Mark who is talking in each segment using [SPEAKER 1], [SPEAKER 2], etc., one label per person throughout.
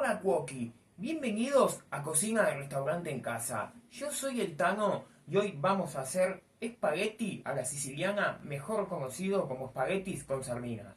[SPEAKER 1] Hola Cuoqui, bienvenidos a Cocina de Restaurante en Casa. Yo soy el Tano y hoy vamos a hacer espagueti a la siciliana, mejor conocido como espaguetis con sardinas.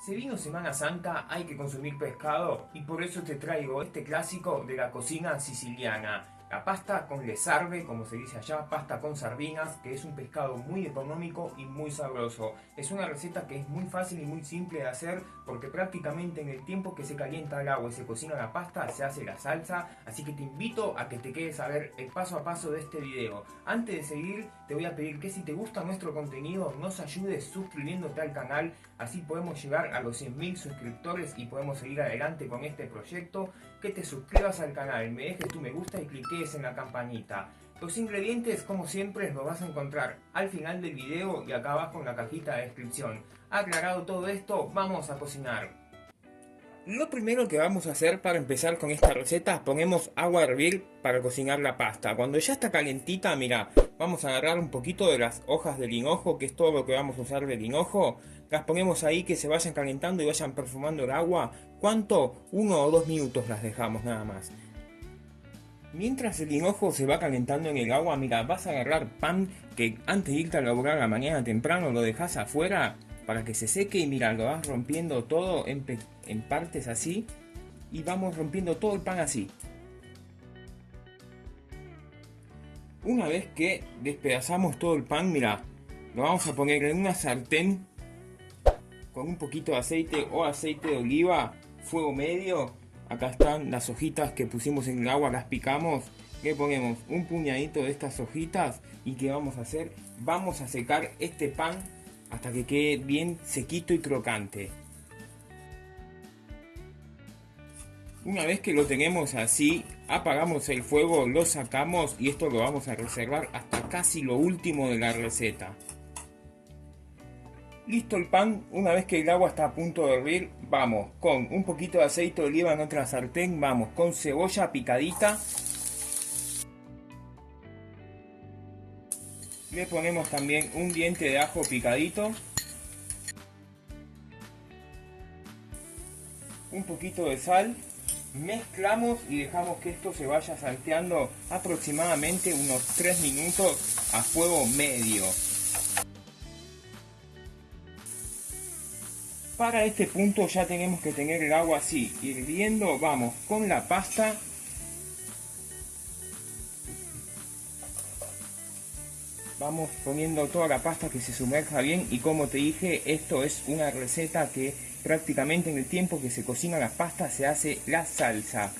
[SPEAKER 1] Se vino Semana Santa, hay que consumir pescado y por eso te traigo este clásico de la cocina siciliana. La pasta con le sarde, como se dice allá, pasta con sardinas, que es un pescado muy económico y muy sabroso. Es una receta que es muy fácil y muy simple de hacer porque prácticamente en el tiempo que se calienta el agua y se cocina la pasta se hace la salsa, así que te invito a que te quedes a ver el paso a paso de este video. Antes de seguir te voy a pedir que si te gusta nuestro contenido nos ayudes suscribiéndote al canal, así podemos llegar a los 100.000 suscriptores y podemos seguir adelante con este proyecto. Que te suscribas al canal, me dejes tu me gusta y cliques en la campanita. Los ingredientes, como siempre, los vas a encontrar al final del video y acá abajo en la cajita de descripción. Aclarado todo esto, vamos a cocinar. Lo primero que vamos a hacer para empezar con esta receta, ponemos agua a hervir para cocinar la pasta. Cuando ya está calentita, mira, vamos a agarrar un poquito de las hojas de linojo, que es todo lo que vamos a usar de linojo. Las ponemos ahí que se vayan calentando y vayan perfumando el agua. ¿Cuánto? 1 o 2 minutos las dejamos nada más. Mientras el linojo se va calentando en el agua, mira, vas a agarrar pan que antes de irte a laburar a la mañana temprano lo dejas afuera para que se seque y mira, lo vas rompiendo todo en partes así y vamos rompiendo todo el pan así. Una vez que despedazamos todo el pan, mira, lo vamos a poner en una sartén con un poquito de aceite o aceite de oliva, fuego medio. Acá están las hojitas que pusimos en el agua, las picamos. Le ponemos un puñadito de estas hojitas y ¿qué vamos a hacer? Vamos a secar este pan hasta que quede bien sequito y crocante. Una vez que lo tenemos así, apagamos el fuego, lo sacamos y esto lo vamos a reservar hasta casi lo último de la receta. Listo el pan, una vez que el agua está a punto de hervir, vamos con un poquito de aceite de oliva en otra sartén, vamos con cebolla picadita. Le ponemos también un diente de ajo picadito. Un poquito de sal. Mezclamos y dejamos que esto se vaya salteando aproximadamente unos 3 minutos a fuego medio. Para este punto ya tenemos que tener el agua así, hirviendo. Vamos con la pasta. Vamos poniendo toda la pasta que se sumerja bien y como te dije, esto es una receta que prácticamente en el tiempo que se cocina la pasta se hace la salsa.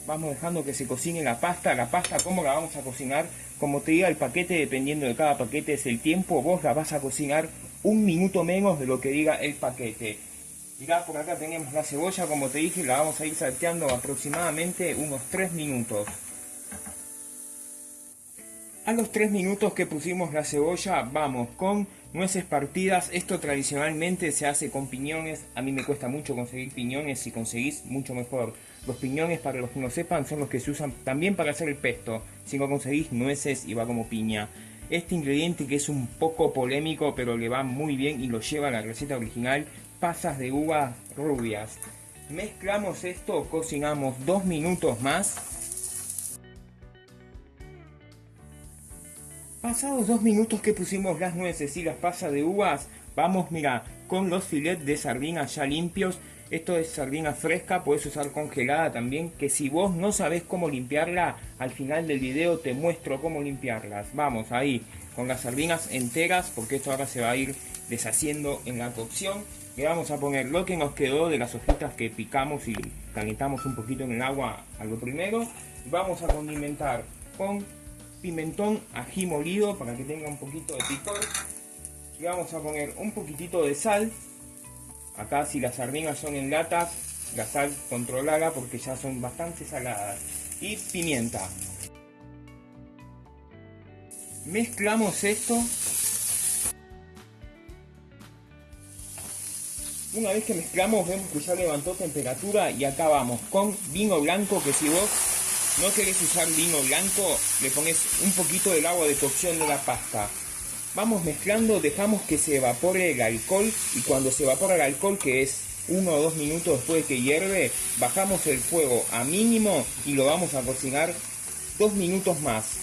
[SPEAKER 1] Vamos dejando que se cocine la pasta. ¿Cómo la vamos a cocinar? Como te diga el paquete, dependiendo de cada paquete es el tiempo, vos la vas a cocinar 1 minuto menos de lo que diga el paquete. Mirá, por acá tenemos la cebolla, como te dije, la vamos a ir salteando aproximadamente unos 3 minutos. A los 3 minutos que pusimos la cebolla, vamos con nueces partidas. Esto tradicionalmente se hace con piñones. A mí me cuesta mucho conseguir piñones. Si conseguís, mucho mejor. Los piñones, para los que no sepan, son los que se usan también para hacer el pesto. Si no conseguís nueces y va como piña. Este ingrediente que es un poco polémico, pero le va muy bien y lo lleva a la receta original, pasas de uvas rubias. Mezclamos esto, cocinamos 2 minutos más. Pasados 2 minutos que pusimos las nueces y las pasas de uvas, vamos, mira, con los filetes de sardinas ya limpios. Esto es sardina fresca, puedes usar congelada también, que si vos no sabés cómo limpiarla, al final del video te muestro cómo limpiarlas. Vamos ahí, con las sardinas enteras, porque esto ahora se va a ir deshaciendo en la cocción. Le vamos a poner lo que nos quedó de las hojitas que picamos y calentamos un poquito en el agua a lo primero. Vamos a condimentar con pimentón, ají molido para que tenga un poquito de picor. Y vamos a poner un poquitito de sal. Acá si las sardinas son en latas, la sal controlada porque ya son bastante saladas. Y pimienta. Mezclamos esto Una vez que mezclamos vemos que ya levantó temperatura y acá vamos con vino blanco, que si vos no querés usar vino blanco, le pones un poquito del agua de cocción de la pasta. Vamos mezclando, dejamos que se evapore el alcohol y cuando se evapora el alcohol, que es 1 o 2 minutos después de que hierve, bajamos el fuego a mínimo y lo vamos a cocinar 2 minutos más.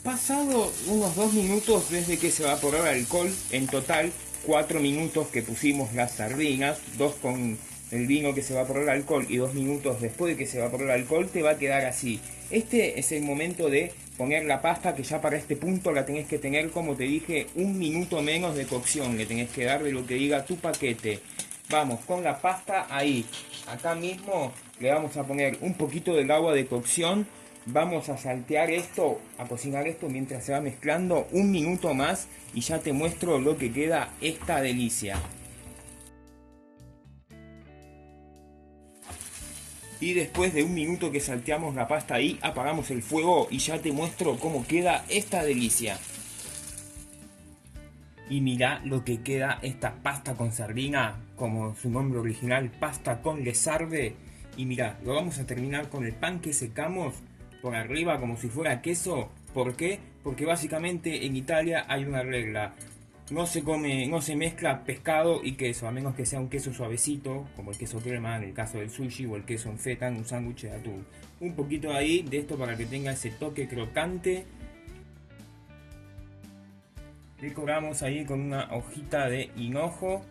[SPEAKER 1] Pasado unos 2 minutos desde que se evaporó el alcohol, en total 4 minutos que pusimos las sardinas, 2 con el vino que se evaporó el alcohol y 2 minutos después de que se evaporó el alcohol, te va a quedar así. Este es el momento de poner la pasta, que ya para este punto la tenés que tener, como te dije, 1 minuto menos de cocción, le tenés que dar de lo que diga tu paquete. Vamos con la pasta ahí, acá mismo le vamos a poner un poquito del agua de cocción. Vamos a saltear esto, a cocinar esto mientras se va mezclando 1 minuto más y ya te muestro lo que queda esta delicia. Y después de 1 minuto que salteamos la pasta ahí, apagamos el fuego y ya te muestro cómo queda esta delicia. Y mirá lo que queda esta pasta con sardina, como su nombre original, pasta con le sarde. Y mirá, lo vamos a terminar con el pan que secamos por arriba como si fuera queso. ¿Por qué? Porque básicamente en Italia hay una regla: no se mezcla pescado y queso, a menos que sea un queso suavecito, como el queso crema en el caso del sushi, o el queso en feta en un sándwich de atún. Un poquito ahí de esto para que tenga ese toque crocante. Decoramos ahí con una hojita de hinojo.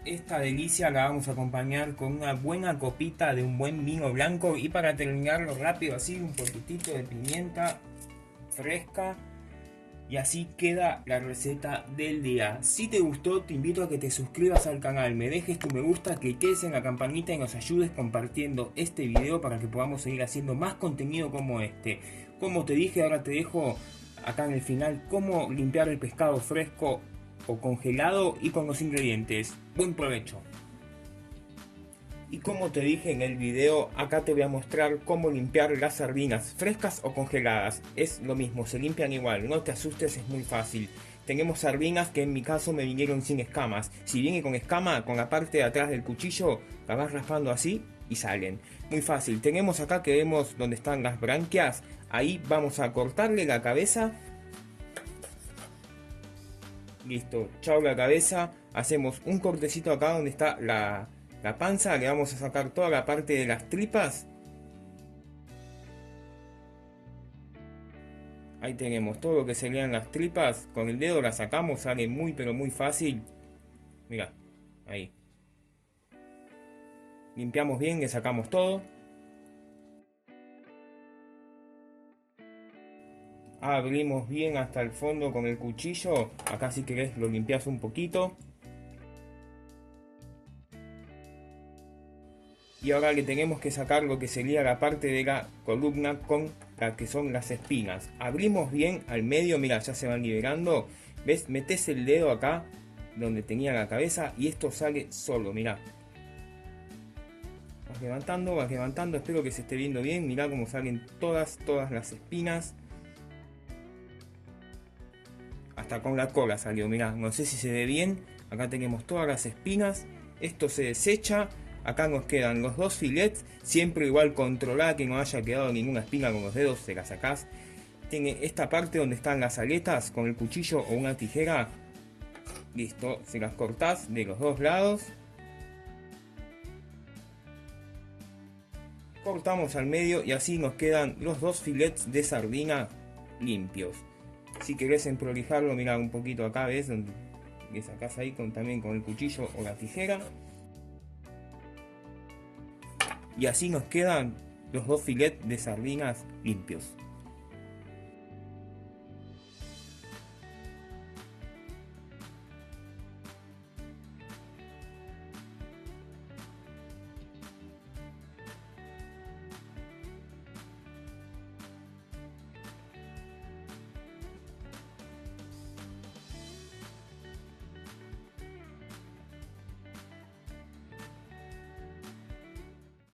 [SPEAKER 1] Esta delicia la vamos a acompañar con una buena copita de un buen vino blanco. Y para terminarlo rápido así, un poquitito de pimienta fresca. Y así queda la receta del día. Si te gustó, te invito a que te suscribas al canal, me dejes tu me gusta, cliques en la campanita y nos ayudes compartiendo este video para que podamos seguir haciendo más contenido como este. Como te dije, ahora te dejo acá en el final cómo limpiar el pescado fresco o congelado y con los ingredientes. Buen provecho. Y como te dije en el video, acá te voy a mostrar cómo limpiar las sardinas frescas o congeladas. Es lo mismo, se limpian igual, no te asustes, es muy fácil. Tenemos sardinas que en mi caso me vinieron sin escamas. Si viene con escama, con la parte de atrás del cuchillo, la vas raspando así y salen. Muy fácil. Tenemos acá que vemos donde están las branquias. Ahí vamos a cortarle la cabeza. Listo, chao la cabeza. Hacemos un cortecito acá donde está la panza, le vamos a sacar toda la parte de las tripas. Ahí tenemos todo lo que serían las tripas. Con el dedo la sacamos, sale muy pero muy fácil. Mira, ahí. Limpiamos bien, le sacamos todo. Abrimos bien hasta el fondo con el cuchillo. Acá si querés lo limpias un poquito. Y ahora le tenemos que sacar lo que sería la parte de la columna con la que son las espinas. Abrimos bien al medio, mira, ya se van liberando. ¿Ves? Metes el dedo acá donde tenía la cabeza y esto sale solo, mira. Vas levantando, espero que se esté viendo bien. Mirá cómo salen todas las espinas. Hasta con la cola salió, mirá, no sé si se ve bien. Acá tenemos todas las espinas. Esto se desecha. Acá nos quedan los 2 filets, siempre igual controlar que no haya quedado ninguna espina con los dedos, se la sacás. Tiene esta parte donde están las aletas, con el cuchillo o una tijera, listo, se las cortás de los 2 lados. Cortamos al medio y así nos quedan los 2 filets de sardina limpios. Si querés prolijarlo, mirá un poquito acá, ¿ves? Donde le sacás ahí también con el cuchillo o la tijera. Y así nos quedan los 2 filets de sardinas limpios.